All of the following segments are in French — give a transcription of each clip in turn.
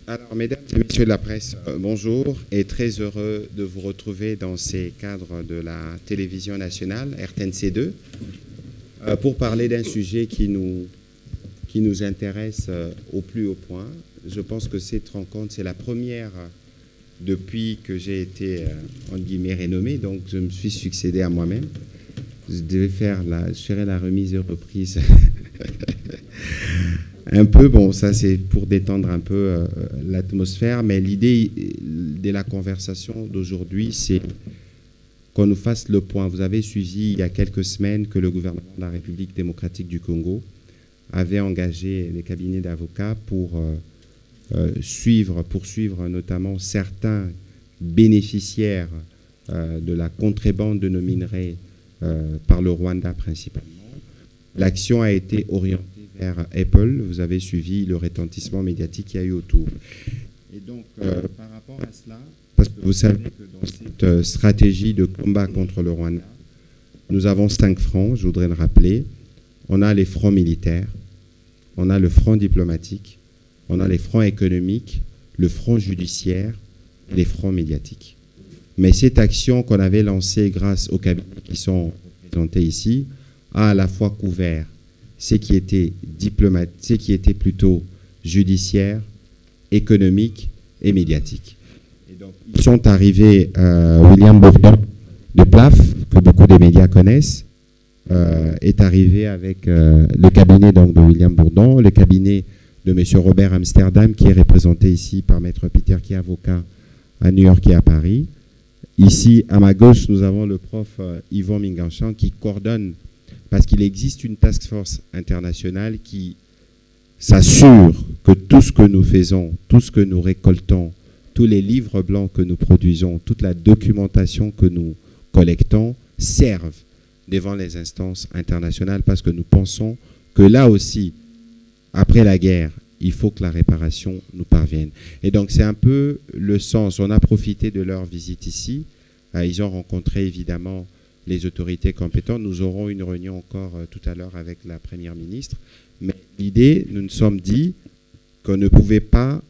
Alors, mesdames et messieurs de la presse, bonjour et très heureux de vous retrouver dans ces cadres de la télévision nationale, RTNC2, pour parler d'un sujet qui nous intéresse au plus haut point. Je pense que cette rencontre, c'est la première depuis que j'ai été, entre guillemets, renommé, donc je me suis succédé à moi-même. Je ferai la remise et reprise un peu, bon, ça c'est pour détendre un peu l'atmosphère, mais l'idée de la conversation d'aujourd'hui, c'est qu'on nous fasse le point. Vous avez suivi il y a quelques semaines que le gouvernement de la République démocratique du Congo avait engagé les cabinets d'avocats pour poursuivre notamment certains bénéficiaires de la contrebande de nos minerais par le Rwanda principalement. L'action a été orientée vers Apple. Vous avez suivi le retentissement médiatique qu'il y a eu autour. Et donc, par rapport à cela, parce que vous savez que dans cette stratégie de combat contre le Rwanda, nous avons 5 fronts, je voudrais le rappeler. On a les fronts militaires, on a le front diplomatique, on a les fronts économiques, le front judiciaire et les fronts médiatiques. Mais cette action qu'on avait lancée grâce aux cabinets qui sont représentés ici a à la fois couvert ce qui était plutôt judiciaire, économique et médiatique. Et donc, ils sont arrivés, William Bourdon de PLAF, que beaucoup des médias connaissent, est arrivé avec le cabinet donc, de William Bourdon, le cabinet de M. Robert Amsterdam, qui est représenté ici par Maître Peter, qui est avocat à New York et à Paris. Ici, à ma gauche, nous avons le prof Yvon Minganchan, qui coordonne, parce qu'il existe une task force internationale qui s'assure que tout ce que nous faisons, tout ce que nous récoltons, tous les livres blancs que nous produisons, toute la documentation que nous collectons servent devant les instances internationales, parce que nous pensons que là aussi, après la guerre, il faut que la réparation nous parvienne. Et donc, c'est un peu le sens. On a profité de leur visite ici. Ils ont rencontré, évidemment, les autorités compétentes. Nous aurons une réunion encore tout à l'heure avec la Première ministre. Mais l'idée, nous nous sommes dit qu'on ne pouvait pas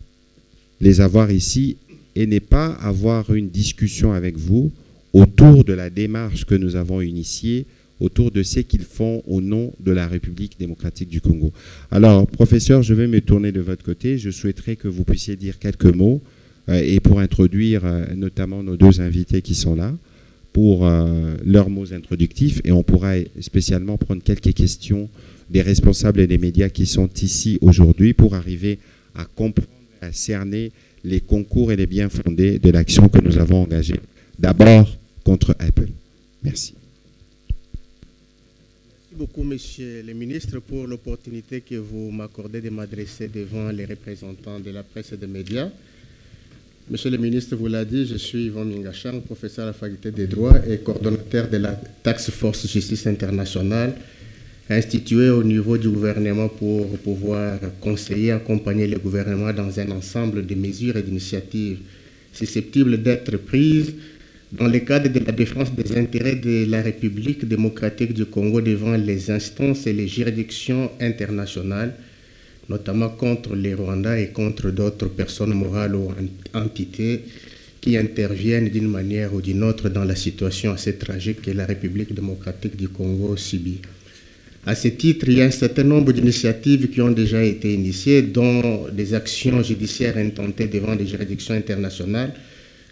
les avoir ici et ne pas avoir une discussion avec vous autour de la démarche que nous avons initiée, autour de ce qu'ils font au nom de la République démocratique du Congo. Alors, professeur, je vais me tourner de votre côté. Je souhaiterais que vous puissiez dire quelques mots et pour introduire notamment nos 2 invités qui sont là, pour leurs mots introductifs, et on pourra spécialement prendre quelques questions des responsables et des médias qui sont ici aujourd'hui pour arriver à comprendre, à cerner les concours et les biens fondés de l'action que nous avons engagée, d'abord contre Apple. Merci. Merci beaucoup, Monsieur le ministre, pour l'opportunité que vous m'accordez de m'adresser devant les représentants de la presse et des médias. Monsieur le ministre vous l'a dit, je suis Yvon Minganchan, professeur à la faculté des droits et coordonnateur de la Task Force Justice Internationale, instituée au niveau du gouvernement pour pouvoir conseiller, accompagner le gouvernement dans un ensemble de mesures et d'initiatives susceptibles d'être prises dans le cadre de la défense des intérêts de la République démocratique du Congo devant les instances et les juridictions internationales, notamment contre les Rwandais et contre d'autres personnes morales ou entités qui interviennent d'une manière ou d'une autre dans la situation assez tragique que la République démocratique du Congo subit. À ce titre, il y a un certain nombre d'initiatives qui ont déjà été initiées, dont des actions judiciaires intentées devant des juridictions internationales,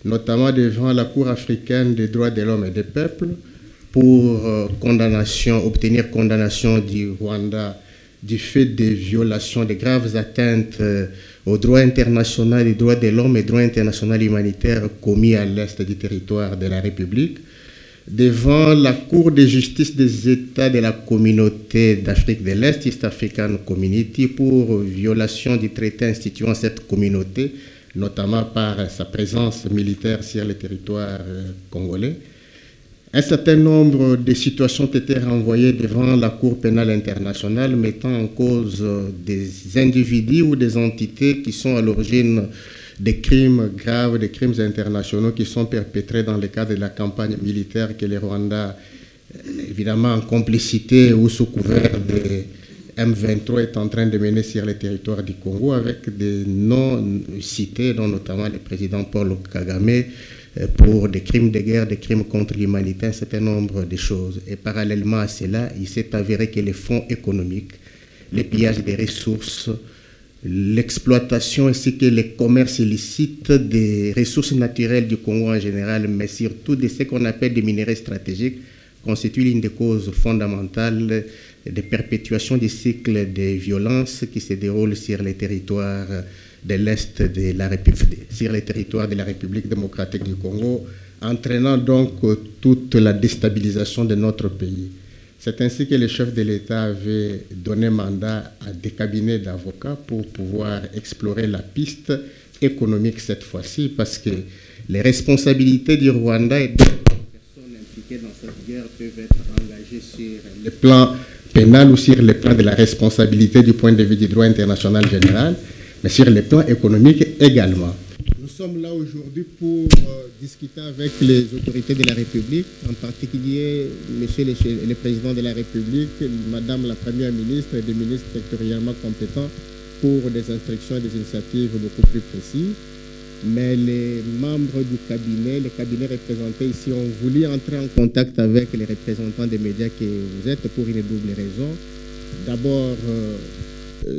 notamment devant la Cour africaine des droits de l'homme et des peuples, pour obtenir condamnation du Rwanda du fait des violations, de graves atteintes aux droits internationaux, des droits de l'homme et droits internationaux humanitaires commis à l'est du territoire de la République, devant la Cour de justice des États de la communauté d'Afrique de l'Est, East African Community, pour violation du traité instituant cette communauté, notamment par sa présence militaire sur le territoire congolais. Un certain nombre de situations ont été renvoyées devant la Cour pénale internationale, mettant en cause des individus ou des entités qui sont à l'origine des crimes graves, des crimes internationaux qui sont perpétrés dans le cadre de la campagne militaire que les Rwandais, évidemment en complicité ou sous couvert M23 est en train de mener sur le territoire du Congo avec des noms cités, dont notamment le président Paul Kagame, pour des crimes de guerre, des crimes contre l'humanité, un certain nombre de choses. Et parallèlement à cela, il s'est avéré que les fonds économiques, les pillages des ressources, l'exploitation ainsi que le commerce illicite des ressources naturelles du Congo en général, mais surtout de ce qu'on appelle des minerais stratégiques, constitue l'une des causes fondamentales de perpétuation du cycle de violence qui se déroule sur les territoires de l'Est de la République, sur les territoires de la République démocratique du Congo, entraînant donc toute la déstabilisation de notre pays. C'est ainsi que le chef de l'État avait donné mandat à des cabinets d'avocats pour pouvoir explorer la piste économique cette fois-ci, parce que les responsabilités du Rwanda et d'autres personnes impliquées dans cette guerre peuvent être engagées sur le plan pénal ou sur le plan de la responsabilité du point de vue du droit international général, mais sur le plan économique également. Nous sommes là aujourd'hui pour discuter avec les autorités de la République, en particulier Monsieur le Président de la République, Madame la Première ministre et des ministres sectoriellement compétents pour des instructions et des initiatives beaucoup plus précises. Mais les membres du cabinet, les cabinets représentés ici, ont voulu entrer en contact avec les représentants des médias que vous êtes pour une double raison. D'abord,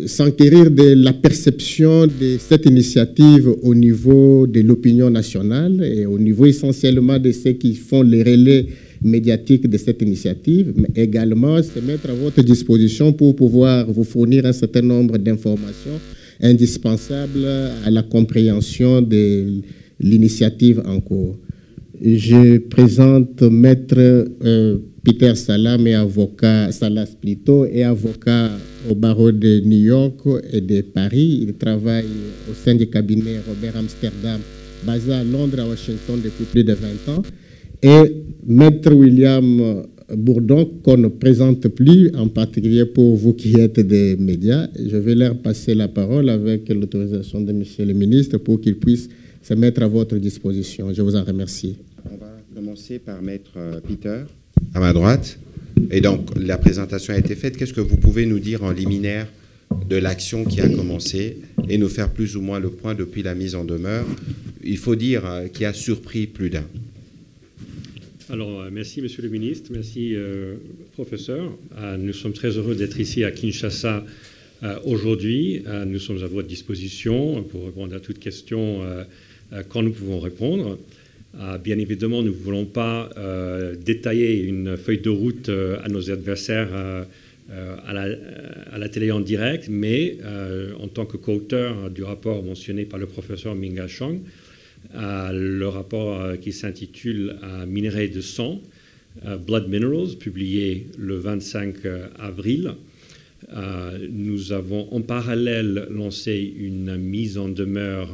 s'enquérir de la perception de cette initiative au niveau de l'opinion nationale et au niveau essentiellement de ceux qui font les relais médiatiques de cette initiative, mais également se mettre à votre disposition pour pouvoir vous fournir un certain nombre d'informations indispensables à la compréhension de l'initiative en cours. Je présente Maître Peter Salam, et avocat, Salas plutôt, et avocat au barreau de New York et de Paris. Il travaille au sein du cabinet Robert Amsterdam, basé à Londres, à Washington depuis plus de 20 ans. Et Maître William Bourdon, qu'on ne présente plus, en particulier pour vous qui êtes des médias. Je vais leur passer la parole avec l'autorisation de Monsieur le ministre pour qu'il puisse se mettre à votre disposition. Je vous en remercie. On va commencer par Maître Peter, à ma droite. Et donc, la présentation a été faite. Qu'est-ce que vous pouvez nous dire en liminaire de l'action qui a commencé et nous faire plus ou moins le point depuis la mise en demeure, il faut dire, qui a surpris plus d'un? Alors, merci, Monsieur le ministre. Merci, professeur. Nous sommes très heureux d'être ici à Kinshasa aujourd'hui. Nous sommes à votre disposition pour répondre à toutes questions quand nous pouvons répondre. Bien évidemment, nous ne voulons pas détailler une feuille de route à nos adversaires à la télé en direct, mais en tant que co-auteur du rapport mentionné par le professeur Minga Chang, le rapport qui s'intitule « Minerais de sang », Blood Minerals, publié le 25 avril. Nous avons en parallèle lancé une mise en demeure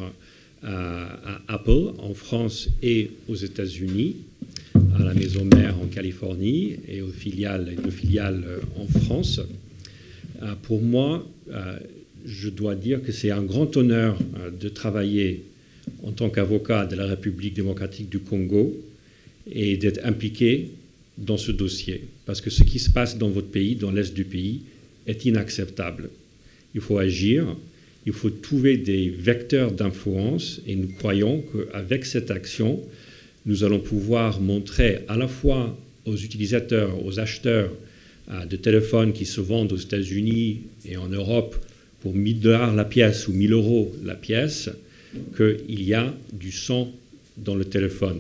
à Apple en France et aux États-Unis, à la maison mère en Californie et aux filiales en France. Pour moi, je dois dire que c'est un grand honneur de travailler en tant qu'avocat de la République démocratique du Congo et d'être impliqué dans ce dossier. Parce que ce qui se passe dans votre pays, dans l'Est du pays, est inacceptable. Il faut agir, il faut trouver des vecteurs d'influence et nous croyons qu'avec cette action, nous allons pouvoir montrer à la fois aux utilisateurs, aux acheteurs de téléphones qui se vendent aux États-Unis et en Europe pour 1 000 $ la pièce ou 1 000 € la pièce, qu'il y a du sang dans le téléphone.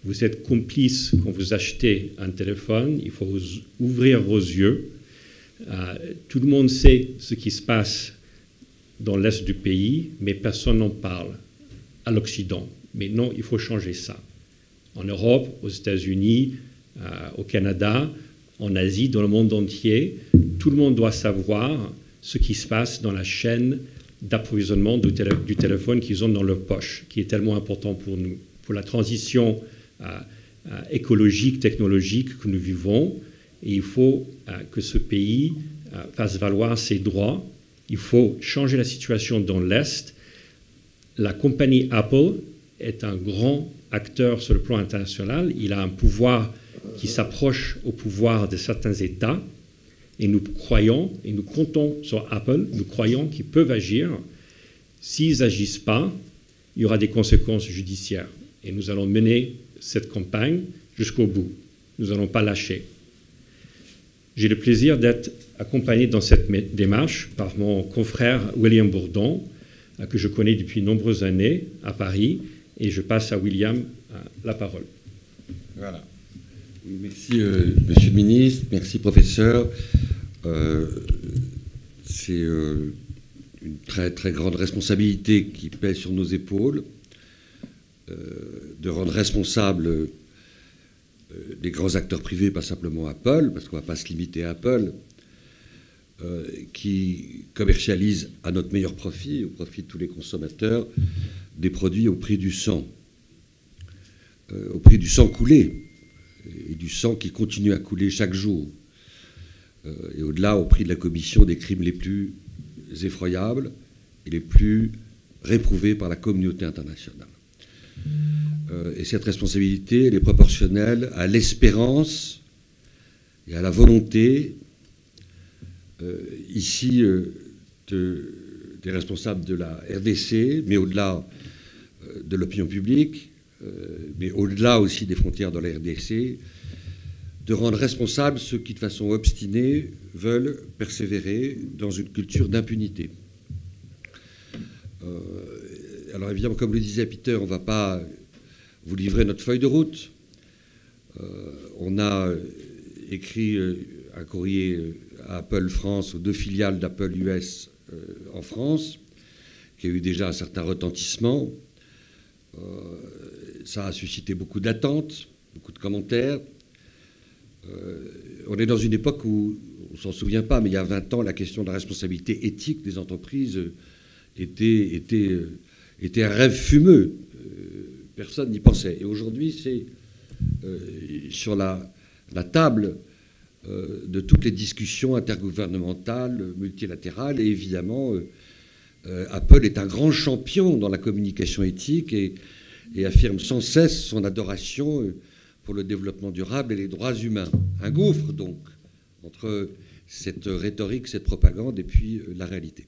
Vous êtes complice quand vous achetez un téléphone, il faut ouvrir vos yeux. Tout le monde sait ce qui se passe dans l'Est du pays, mais personne n'en parle à l'Occident. Mais non, il faut changer ça. En Europe, aux États-Unis, au Canada, en Asie, dans le monde entier, tout le monde doit savoir ce qui se passe dans la chaîne d'approvisionnement du téléphone qu'ils ont dans leur poche, qui est tellement important pour nous, pour la transition écologique, technologique que nous vivons. Et il faut que ce pays fasse valoir ses droits. Il faut changer la situation dans l'Est. La compagnie Apple est un grand acteur sur le plan international. Il a un pouvoir qui s'approche au pouvoir de certains États. Et nous croyons, et nous comptons sur Apple, nous croyons qu'ils peuvent agir. S'ils n'agissent pas, il y aura des conséquences judiciaires. Et nous allons mener cette campagne jusqu'au bout. Nous n'allons pas lâcher. J'ai le plaisir d'être accompagné dans cette démarche par mon confrère William Bourdon, que je connais depuis de nombreuses années à Paris, et je passe à William la parole. Voilà. Oui, merci, Monsieur le Ministre, merci, professeur. C'est une très, très grande responsabilité qui pèse sur nos épaules, de rendre responsables des grands acteurs privés, pas simplement Apple, parce qu'on ne va pas se limiter à Apple, qui commercialisent à notre meilleur profit, au profit de tous les consommateurs, des produits au prix du sang coulé, et du sang qui continue à couler chaque jour, et au-delà, au prix de la commission des crimes les plus effroyables et les plus réprouvés par la communauté internationale. Et cette responsabilité, elle est proportionnelle à l'espérance et à la volonté, ici, des responsables de la RDC, mais au-delà de l'opinion publique, mais au-delà aussi des frontières de la RDC, de rendre responsables ceux qui, de façon obstinée, veulent persévérer dans une culture d'impunité. Alors évidemment, comme le disait Peter, on ne va pas vous livrer notre feuille de route. On a écrit un courrier à Apple France, aux 2 filiales d'Apple US en France, qui a eu déjà un certain retentissement. Ça a suscité beaucoup d'attentes, beaucoup de commentaires. On est dans une époque où, on ne s'en souvient pas, mais il y a 20 ans, la question de la responsabilité éthique des entreprises était un rêve fumeux. Personne n'y pensait. Et aujourd'hui, c'est sur la table de toutes les discussions intergouvernementales, multilatérales, et évidemment, Apple est un grand champion dans la communication éthique et affirme sans cesse son adoration pour le développement durable et les droits humains. Un gouffre, donc, entre cette rhétorique, cette propagande, et puis la réalité.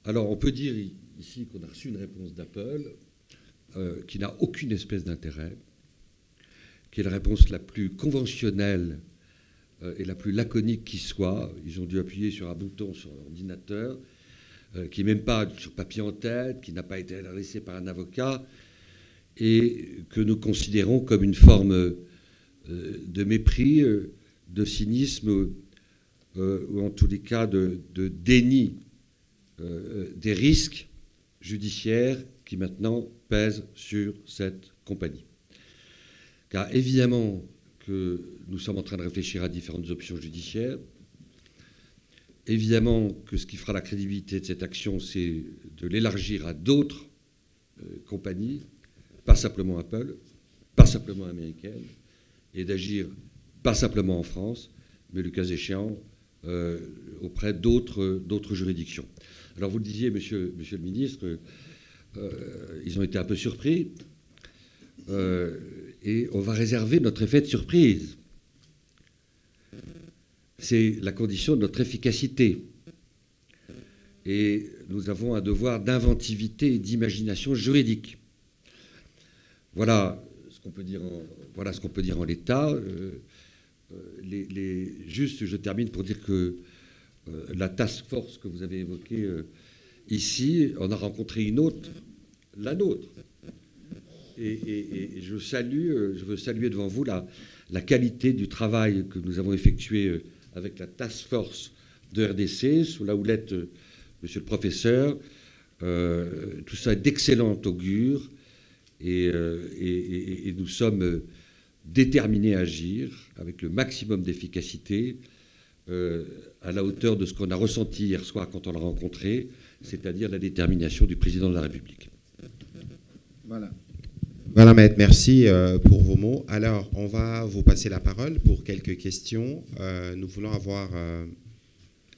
Alors, on peut dire ici qu'on a reçu une réponse d'Apple qui n'a aucune espèce d'intérêt, qui est la réponse la plus conventionnelle et la plus laconique qui soit. Ils ont dû appuyer sur un bouton sur l'ordinateur, qui n'est même pas sur papier en tête, qui n'a pas été adressé par un avocat, et que nous considérons comme une forme de mépris, de cynisme, ou en tous les cas de déni des risques judiciaires qui maintenant pèsent sur cette compagnie. Car évidemment que nous sommes en train de réfléchir à différentes options judiciaires. Évidemment que ce qui fera la crédibilité de cette action, c'est de l'élargir à d'autres compagnies, pas simplement Apple, pas simplement américaine, et d'agir pas simplement en France, mais le cas échéant auprès d'autres juridictions. Alors vous le disiez, monsieur le ministre, ils ont été un peu surpris, et on va réserver notre effet de surprise. C'est la condition de notre efficacité. Et nous avons un devoir d'inventivité et d'imagination juridique. Voilà ce qu'on peut dire en l'état. Juste, je termine pour dire que la task force que vous avez évoquée ici, on a rencontré une autre, la nôtre. Et je veux saluer devant vous la qualité du travail que nous avons effectué avec la task force de RDC, sous la houlette de monsieur le professeur. Tout ça est d'excellent augure, et nous sommes déterminés à agir avec le maximum d'efficacité à la hauteur de ce qu'on a ressenti hier soir quand on l'a rencontré, c'est-à-dire la détermination du président de la République. Voilà. Voilà, maître, merci pour vos mots. Alors, on va vous passer la parole pour quelques questions. Nous voulons avoir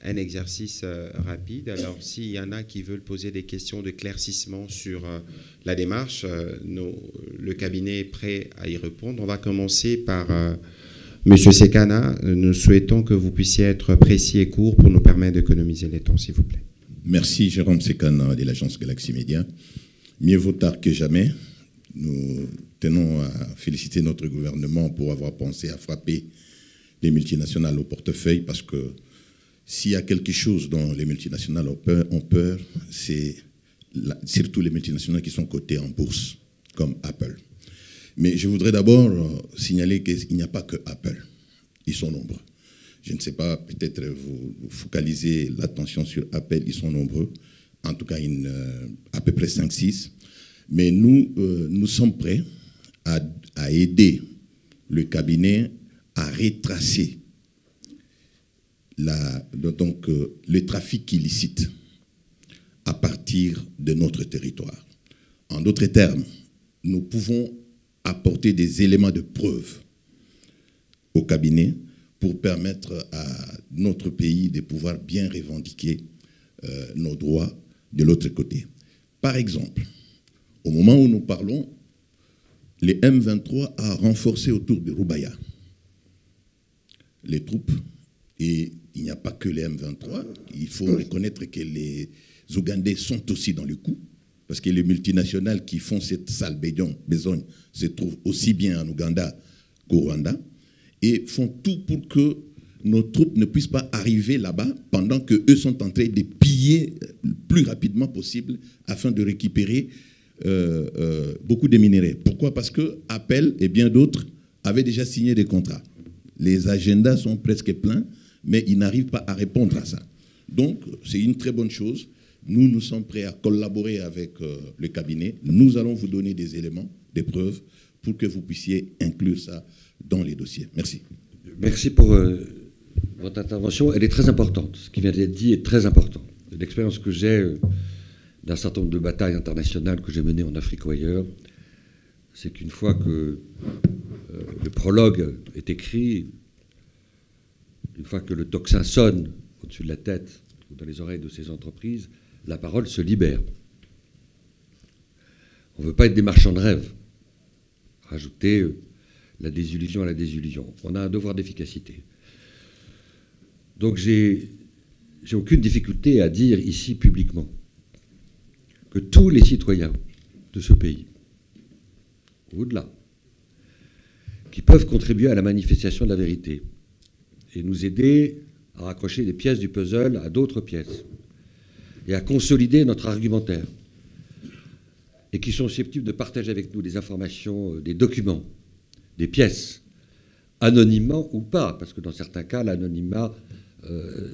un exercice rapide. Alors, s'il y en a qui veulent poser des questions de claircissement sur la démarche, le cabinet est prêt à y répondre. On va commencer par Monsieur Sekana, nous souhaitons que vous puissiez être précis et court pour nous permettre d'économiser les temps, s'il vous plaît. Merci, Jérôme Sekana de l'agence Galaxy Média. Mieux vaut tard que jamais. Nous tenons à féliciter notre gouvernement pour avoir pensé à frapper les multinationales au portefeuille, parce que s'il y a quelque chose dont les multinationales ont peur, c'est surtout les multinationales qui sont cotées en bourse, comme Apple. Mais je voudrais d'abord signaler qu'il n'y a pas que Apple. Ils sont nombreux. Je ne sais pas, peut-être vous focalisez l'attention sur Apple, ils sont nombreux. En tout cas, à peu près 5-6. Mais nous sommes prêts à aider le cabinet à retracer le trafic illicite à partir de notre territoire. En d'autres termes, nous pouvons apporter des éléments de preuve au cabinet pour permettre à notre pays de pouvoir bien revendiquer nos droits de l'autre côté. Par exemple, au moment où nous parlons, les M23 a renforcé autour de Roubaïa les troupes, et il n'y a pas que les M23, il faut reconnaître que les Ougandais sont aussi dans le coup, parce que les multinationales qui font cette sale besogne se trouvent aussi bien en Ouganda qu'au Rwanda, et font tout pour que nos troupes ne puissent pas arriver là-bas pendant qu'eux sont en train de piller le plus rapidement possible afin de récupérer beaucoup de minerais. Pourquoi? Parce que Apple et bien d'autres avaient déjà signé des contrats. Les agendas sont presque pleins, mais ils n'arrivent pas à répondre à ça. Donc, c'est une très bonne chose. Nous sommes prêts à collaborer avec le cabinet. Nous allons vous donner des éléments, des preuves, pour que vous puissiez inclure ça dans les dossiers. Merci. Merci pour votre intervention. Elle est très importante. Ce qui vient d'être dit est très important. L'expérience que j'ai d'un certain nombre de batailles internationales que j'ai menées en Afrique ou ailleurs, c'est qu'une fois que le prologue est écrit, une fois que le tocsin sonne au-dessus de la tête ou dans les oreilles de ces entreprises, la parole se libère. On ne veut pas être des marchands de rêve. Rajouter la désillusion à la désillusion. On a un devoir d'efficacité. Donc j'ai aucune difficulté à dire ici publiquement que tous les citoyens de ce pays, au-delà, qui peuvent contribuer à la manifestation de la vérité et nous aider à raccrocher des pièces du puzzle à d'autres pièces et à consolider notre argumentaire, et qui sont susceptibles de partager avec nous des informations, des documents, des pièces, anonymement ou pas, parce que dans certains cas, l'anonymat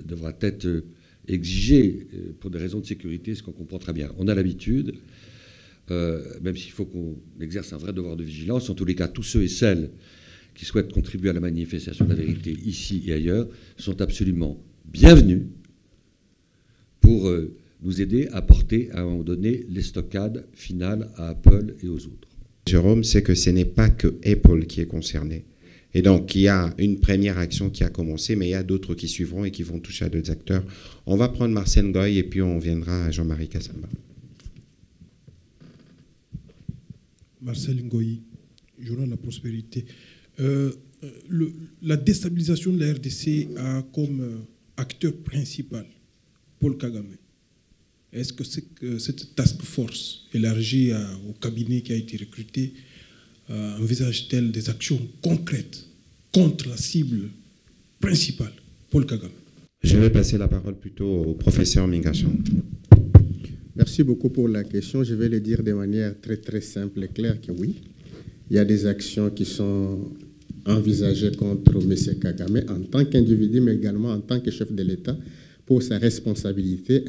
devra être exigé pour des raisons de sécurité, ce qu'on comprend très bien. On a l'habitude, même s'il faut qu'on exerce un vrai devoir de vigilance, en tous les cas, tous ceux et celles qui souhaitent contribuer à la manifestation de la vérité ici et ailleurs sont absolument bienvenus pour nous aider à porter à un moment donné les stockades finales à Apple et aux autres. Jérôme, c'est que ce n'est pas que Apple qui est concerné. Et donc, il y a une première action qui a commencé, mais il y a d'autres qui suivront et qui vont toucher à d'autres acteurs. On va prendre Marcel Ngoy et puis on viendra à Jean-Marie Kassamba. Marcel Ngoy, Journal de la Prospérité. La déstabilisation de la RDC a comme acteur principal Paul Kagame. Est-ce que cette task force élargie au cabinet qui a été recruté envisage-t-elle des actions concrètes contre la cible principale, Paul Kagame? Je vais passer la parole plutôt au professeur Mingachan. Merci beaucoup pour la question. Je vais le dire de manière très très simple et claire que oui, il y a des actions qui sont envisagées contre M. Kagame en tant qu'individu, mais également en tant que chef de l'État pour sa responsabilité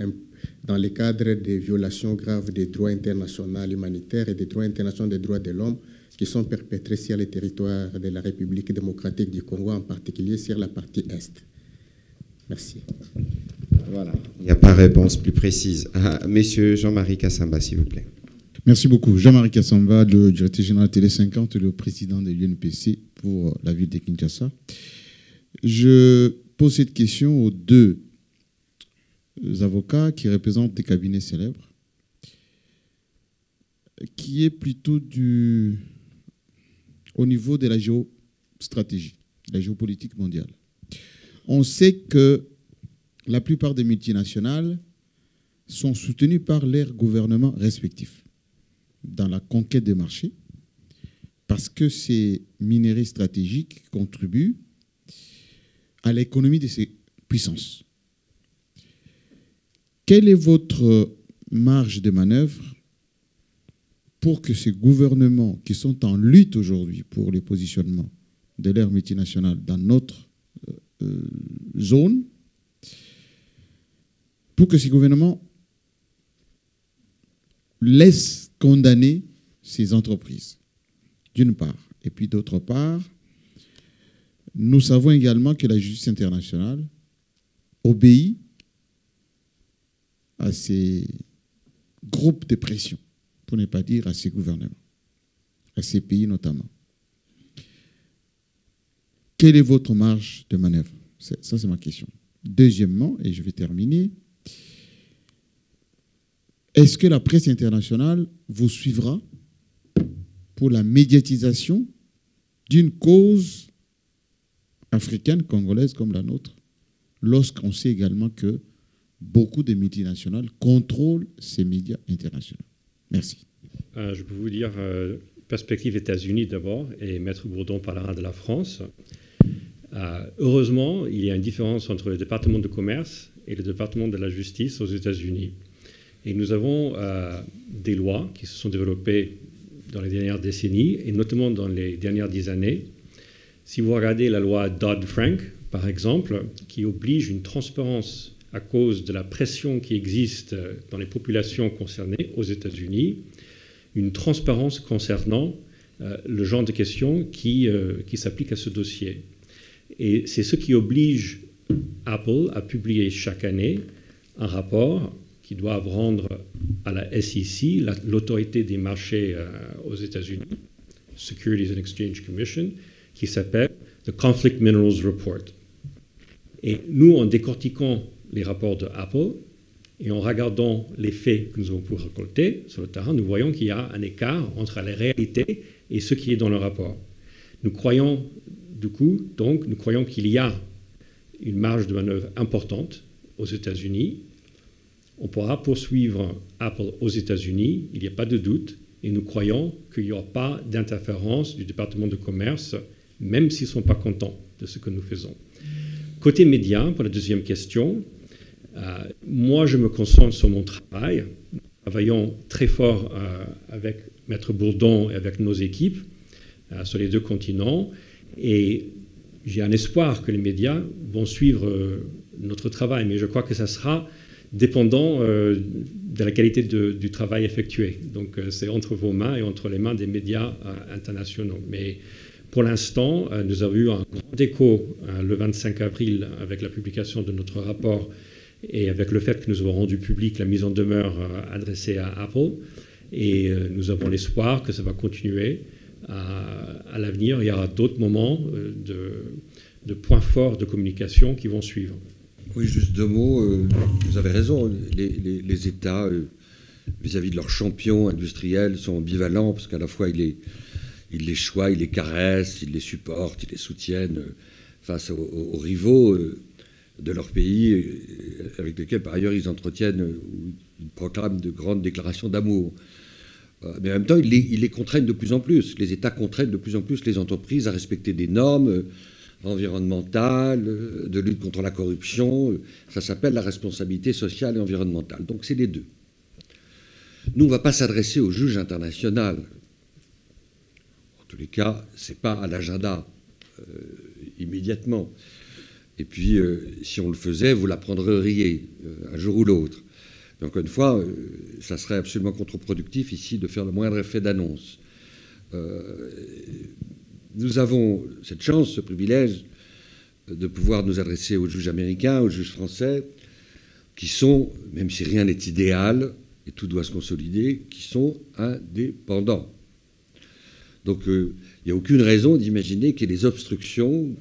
dans le cadre des violations graves des droits internationaux humanitaires et des droits internationaux des droits de l'homme qui sont perpétrés sur le territoire de la République démocratique du Congo, en particulier sur la partie Est. Merci. Voilà. Il n'y a pas de réponse plus précise. Monsieur Jean-Marie Kassamba, s'il vous plaît. Merci beaucoup. Jean-Marie Kassamba, le directeur général de Télé 50 et le président de l'UNPC pour la ville de Kinshasa. Je pose cette question aux deux avocats qui représentent des cabinets célèbres, qui est plutôt au niveau de la géostratégie, la géopolitique mondiale. On sait que la plupart des multinationales sont soutenues par leurs gouvernements respectifs dans la conquête des marchés, parce que ces minerais stratégiques contribuent à l'économie de ces puissances. Quelle est votre marge de manœuvre pour que ces gouvernements qui sont en lutte aujourd'hui pour le positionnement de leurs multinationales dans notre zone, pour que ces gouvernements laissent condamner ces entreprises, d'une part. Et puis d'autre part, nous savons également que la justice internationale obéit à ces groupes de pression, pour ne pas dire à ces gouvernements, à ces pays notamment. Quelle est votre marge de manœuvre? Ça, c'est ma question. Deuxièmement, et je vais terminer, est-ce que la presse internationale vous suivra pour la médiatisation d'une cause africaine, congolaise comme la nôtre, lorsqu'on sait également que beaucoup de multinationales contrôlent ces médias internationaux? Merci. Je peux vous dire, perspective États-Unis d'abord, et Maître Bourdon parlera de la France. Heureusement, il y a une différence entre le département de commerce et le département de la justice aux États-Unis. Et nous avons des lois qui se sont développées dans les dernières décennies, et notamment dans les dernières 10 années. Si vous regardez la loi Dodd-Frank, par exemple, qui oblige une transparence à cause de la pression qui existe dans les populations concernées aux États-Unis, une transparence concernant le genre de questions qui s'appliquent à ce dossier. Et c'est ce qui oblige Apple à publier chaque année un rapport qu'ils doivent rendre à la SEC, l'autorité des marchés aux États-Unis, Securities and Exchange Commission, qui s'appelle The Conflict Minerals Report. Et nous, en décortiquant les rapports de Apple et en regardant les faits que nous avons pu récolter sur le terrain, nous voyons qu'il y a un écart entre la réalité et ce qui est dans le rapport. Nous croyons, du coup, nous croyons qu'il y a une marge de manœuvre importante aux États-Unis. On pourra poursuivre Apple aux États-Unis, il n'y a pas de doute, et nous croyons qu'il n'y aura pas d'interférence du département de commerce, même s'ils ne sont pas contents de ce que nous faisons. Côté médias, pour la deuxième question, moi je me concentre sur mon travail. Nous travaillons très fort avec Maître Bourdon et avec nos équipes sur les deux continents, et j'ai un espoir que les médias vont suivre notre travail, mais je crois que ça sera dépendant de la qualité du travail effectué. Donc c'est entre vos mains et entre les mains des médias internationaux. Mais pour l'instant, nous avons eu un grand écho le 25 avril avec la publication de notre rapport et avec le fait que nous avons rendu public la mise en demeure adressée à Apple. Et nous avons l'espoir que ça va continuer à l'avenir. Il y aura d'autres moments de points forts de communication qui vont suivre. Oui, juste deux mots. Vous avez raison. Les États, vis-à-vis de leurs champions industriels, sont ambivalents parce qu'à la fois, ils les choient, ils les caressent, ils les supportent, ils les soutiennent face aux rivaux de leur pays, avec lesquels, par ailleurs, ils entretiennent ou ils proclament de grandes déclarations d'amour. Mais en même temps, ils les contraignent de plus en plus. Les États contraignent de plus en plus les entreprises à respecter des normes environnementale, de lutte contre la corruption. Ça s'appelle la responsabilité sociale et environnementale. Donc c'est les deux. Nous, on ne va pas s'adresser au juge international. En tous les cas, ce n'est pas à l'agenda immédiatement. Et puis, si on le faisait, vous l'apprendriez un jour ou l'autre. Mais encore une fois, ça serait absolument contre-productif ici de faire le moindre effet d'annonce. Nous avons cette chance, ce privilège de pouvoir nous adresser aux juges américains, aux juges français, qui sont, même si rien n'est idéal, et tout doit se consolider, qui sont indépendants. Donc il n'y a aucune raison d'imaginer qu'il y ait des obstructions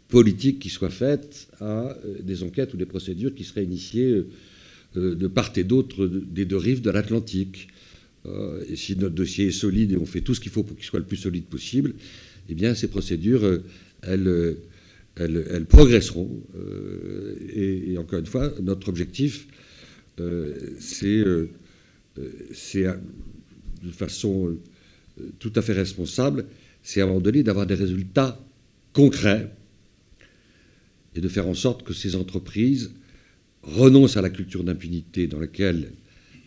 politiques qui soient faites à des enquêtes ou des procédures qui seraient initiées de part et d'autre des deux rives de l'Atlantique. Et si notre dossier est solide et on fait tout ce qu'il faut pour qu'il soit le plus solide possible, eh bien, ces procédures, elles progresseront. Et encore une fois, notre objectif, c'est de façon tout à fait responsable, c'est à un moment donné d'avoir des résultats concrets et de faire en sorte que ces entreprises renoncent à la culture d'impunité dans laquelle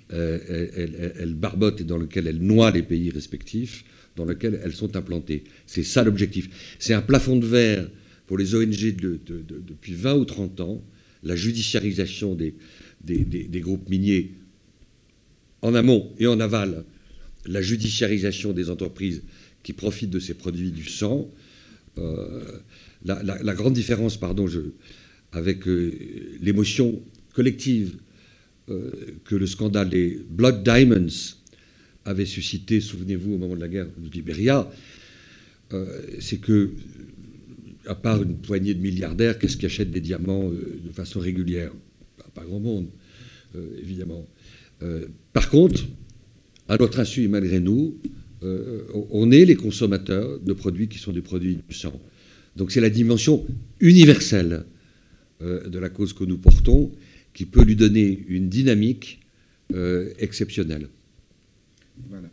elles barbotent et dans laquelle elles noient les pays respectifs, dans lequel elles sont implantées. C'est ça l'objectif. C'est un plafond de verre pour les ONG depuis 20 ou 30 ans, la judiciarisation des groupes miniers en amont et en aval, la judiciarisation des entreprises qui profitent de ces produits du sang. La grande différence, avec l'émotion collective que le scandale des Blood Diamonds avait suscité, souvenez-vous, au moment de la guerre du Libéria, c'est que, à part une poignée de milliardaires, qu'est-ce qui achète des diamants de façon régulière? Pas grand monde, évidemment. Par contre, à notre insu et malgré nous, on est les consommateurs de produits qui sont des produits du sang. Donc c'est la dimension universelle de la cause que nous portons qui peut lui donner une dynamique exceptionnelle. Voilà.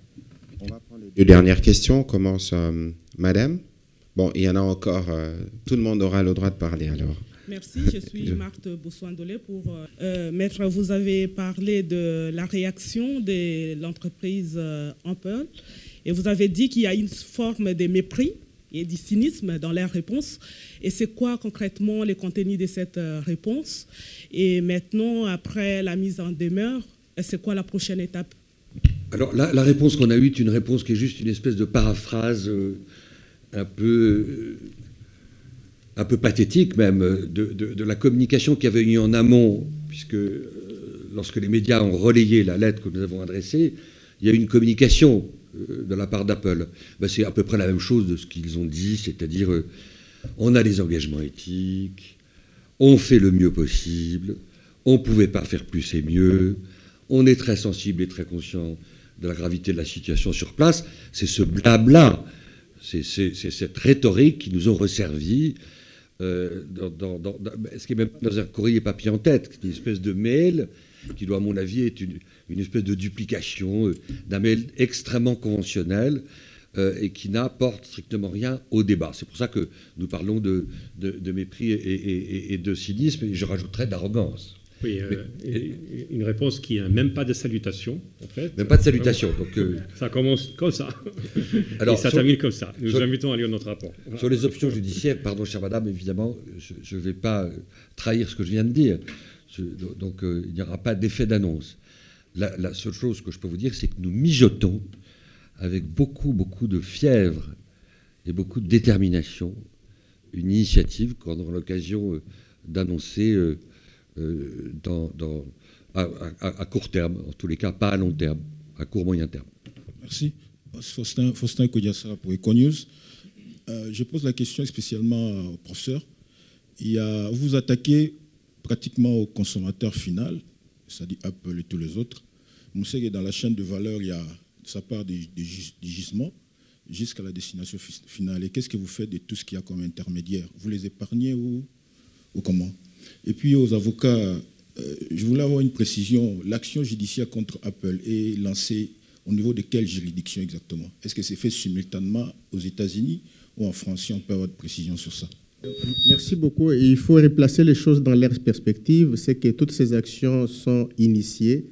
On va prendre les deux dernières questions. On commence, madame. Bon, il y en a encore. Tout le monde aura le droit de parler alors. Merci, je suis Marthe Boussouandolé. Maître, vous avez parlé de la réaction de l'entreprise Apple et vous avez dit qu'il y a une forme de mépris et du cynisme dans leur réponse. Et c'est quoi concrètement le contenu de cette réponse? Et maintenant, après la mise en demeure, c'est quoi la prochaine étape? Alors, la réponse qu'on a eue est une réponse qui est juste une espèce de paraphrase un peu pathétique même de la communication qu'il y avait eu en amont, puisque lorsque les médias ont relayé la lettre que nous avons adressée, il y a eu une communication de la part d'Apple. Ben, c'est à peu près la même chose de ce qu'ils ont dit, c'est-à-dire on a des engagements éthiques, on fait le mieux possible, on ne pouvait pas faire plus et mieux, on est très sensible et très conscient de la gravité de la situation sur place. C'est ce blabla, c'est cette rhétorique qui nous ont resservi, ce qui est même dans un courrier papier en tête, une espèce de mail qui doit, à mon avis, être une espèce de duplication d'un mail extrêmement conventionnel et qui n'apporte strictement rien au débat. C'est pour ça que nous parlons de mépris et de cynisme, et je rajouterais d'arrogance. Oui, une réponse qui n'a même pas de salutation, en fait. Même pas de salutation. Donc, ça commence comme ça. Alors, et ça termine comme ça. Nous invitons à lire notre rapport. Voilà. Sur les options judiciaires, pardon, chère madame, évidemment, je ne vais pas trahir ce que je viens de dire. Donc, il n'y aura pas d'effet d'annonce. La seule chose que je peux vous dire, c'est que nous mijotons avec beaucoup de fièvre et beaucoup de détermination une initiative qu'on aura l'occasion d'annoncer à court terme, en tous les cas, pas à long terme, à court moyen terme. Merci. Faustin Kodiassa pour Econews. Je pose la question spécialement au professeur. Vous vous attaquez pratiquement au consommateur final, c'est-à-dire Apple et tous les autres. Vous savez que dans la chaîne de valeur, il y a sa part des gisements jusqu'à la destination finale. Et qu'est-ce que vous faites de tout ce qu'il y a comme intermédiaire? Vous les épargnez ou comment? Et puis aux avocats, je voulais avoir une précision. L'action judiciaire contre Apple est lancée au niveau de quelle juridiction exactement? Est-ce que c'est fait simultanément aux États-Unis ou en France? Si on peut avoir de précision sur ça. Merci beaucoup. Et il faut replacer les choses dans leur perspective. C'est que toutes ces actions sont initiées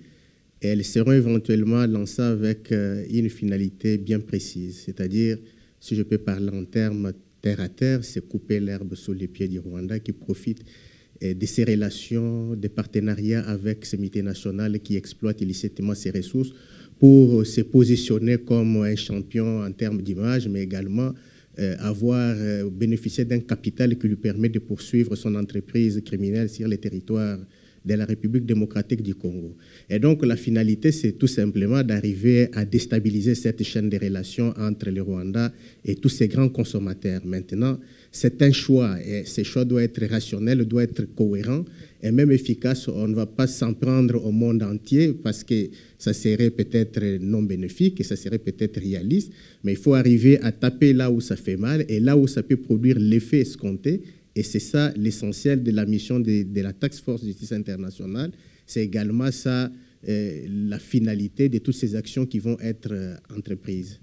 et elles seront éventuellement lancées avec une finalité bien précise. C'est-à-dire, si je peux parler en termes terre à terre, c'est couper l'herbe sous les pieds du Rwanda qui profite de ces relations, des partenariats avec ces multinationales qui exploitent illicitement ces ressources pour se positionner comme un champion en termes d'image, mais également avoir bénéficié d'un capital qui lui permet de poursuivre son entreprise criminelle sur les territoires de la République démocratique du Congo. Et donc, la finalité, c'est tout simplement d'arriver à déstabiliser cette chaîne de relations entre le Rwanda et tous ces grands consommateurs. Maintenant, c'est un choix, et ce choix doit être rationnel, doit être cohérent et même efficace. On ne va pas s'en prendre au monde entier parce que ça serait peut-être non bénéfique et ça serait peut-être réaliste, mais il faut arriver à taper là où ça fait mal et là où ça peut produire l'effet escompté. Et c'est ça l'essentiel de la mission de la Task Force de justice internationale. C'est également ça la finalité de toutes ces actions qui vont être entreprises.